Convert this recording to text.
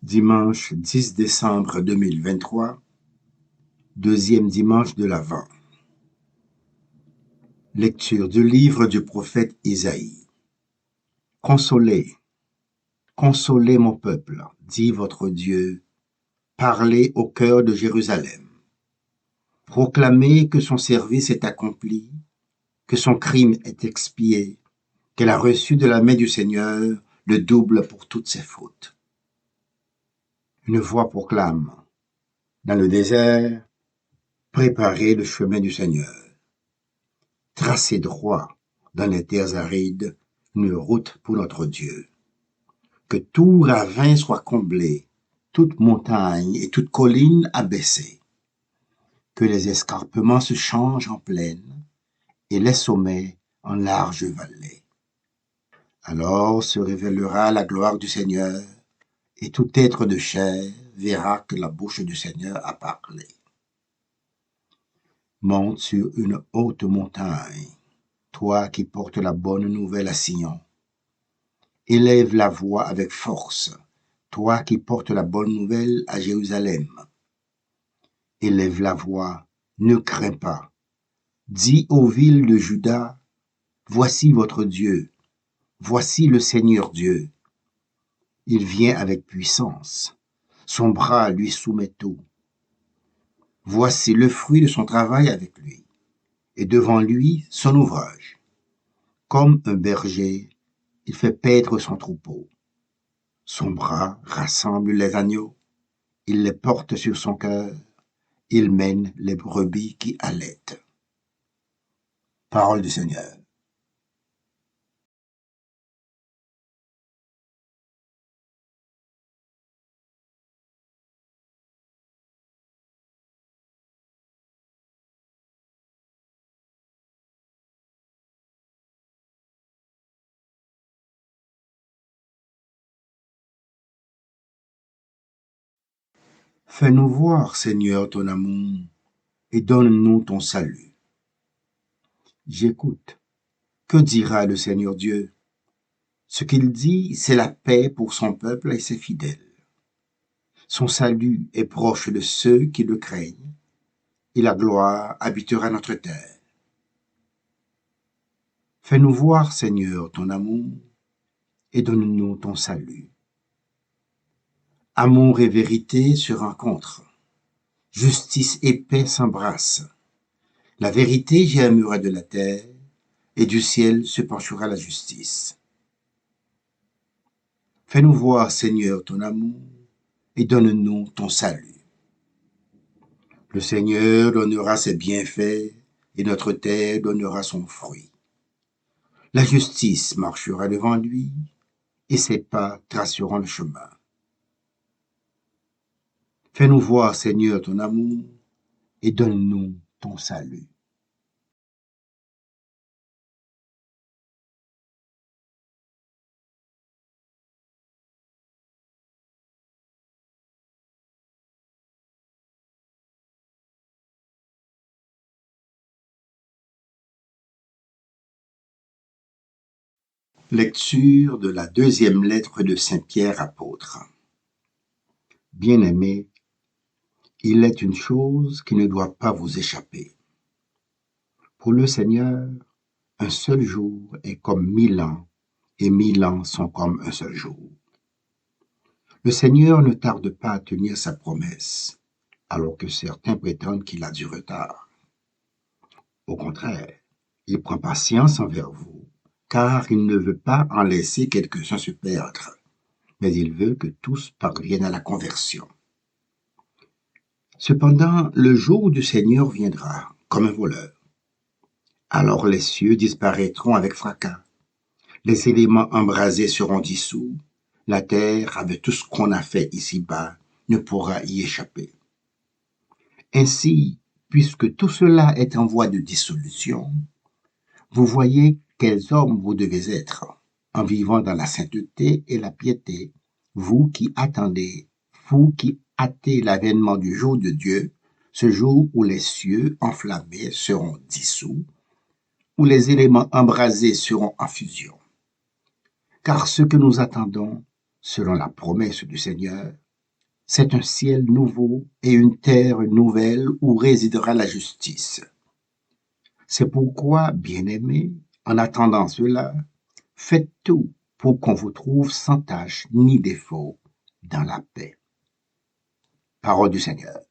Dimanche 10 décembre 2023, deuxième dimanche de l'Avent. Lecture du livre du prophète Isaïe. Consolez, consolez mon peuple, dit votre Dieu, parlez au cœur de Jérusalem. Proclamez que son service est accompli, que son crime est expié, qu'elle a reçu de la main du Seigneur le double pour toutes ses fautes. Une voix proclame, dans le désert, préparez le chemin du Seigneur. Tracez droit dans les terres arides une route pour notre Dieu. Que tout ravin soit comblé, toute montagne et toute colline abaissée. Que les escarpements se changent en plaine et les sommets en larges vallées. Alors se révélera la gloire du Seigneur et tout être de chair verra que la bouche du Seigneur a parlé. Monte sur une haute montagne, toi qui portes la bonne nouvelle à Sion. Élève la voix avec force, toi qui portes la bonne nouvelle à Jérusalem. Élève la voix, ne crains pas. Dis aux villes de Juda, voici votre Dieu, voici le Seigneur Dieu. Il vient avec puissance, son bras lui soumet tout. Voici le fruit de son travail avec lui, et devant lui son ouvrage. Comme un berger, il fait paître son troupeau. Son bras rassemble les agneaux, il les porte sur son cœur, il mène les brebis qui allaitent. Parole du Seigneur. Fais-nous voir, Seigneur, ton amour, et donne-nous ton salut. J'écoute. Que dira le Seigneur Dieu? Ce qu'il dit, c'est la paix pour son peuple et ses fidèles. Son salut est proche de ceux qui le craignent, et la gloire habitera notre terre. Fais-nous voir, Seigneur, ton amour, et donne-nous ton salut. Amour et vérité se rencontrent. Justice et paix s'embrassent. La vérité germera de la terre, et du ciel se penchera la justice. Fais-nous voir, Seigneur, ton amour, et donne-nous ton salut. Le Seigneur donnera ses bienfaits, et notre terre donnera son fruit. La justice marchera devant lui, et ses pas traceront le chemin. Fais-nous voir, Seigneur, ton amour, et donne-nous ton salut. Lecture de la deuxième lettre de Saint Pierre apôtre. Bien-aimés, il est une chose qui ne doit pas vous échapper. Pour le Seigneur, un seul jour est comme 1000 ans, et 1000 ans sont comme un seul jour. Le Seigneur ne tarde pas à tenir sa promesse, alors que certains prétendent qu'il a du retard. Au contraire, il prend patience envers vous, car il ne veut pas en laisser quelques-uns se perdre, mais il veut que tous parviennent à la conversion. Cependant, le jour du Seigneur viendra, comme un voleur. Alors les cieux disparaîtront avec fracas, les éléments embrasés seront dissous, la terre, avec tout ce qu'on a fait ici-bas, ne pourra y échapper. Ainsi, puisque tout cela est en voie de dissolution, vous voyez quels hommes vous devez être, en vivant dans la sainteté et la piété, vous qui attendez, vous qui hâtez l'avènement du jour de Dieu, ce jour où les cieux enflammés seront dissous, où les éléments embrasés seront en fusion. Car ce que nous attendons, selon la promesse du Seigneur, C'est un ciel nouveau et une terre nouvelle où résidera la justice. C'est pourquoi, bien-aimés, en attendant cela, faites tout pour qu'on vous trouve sans tache ni défaut dans la paix. Parole du Seigneur.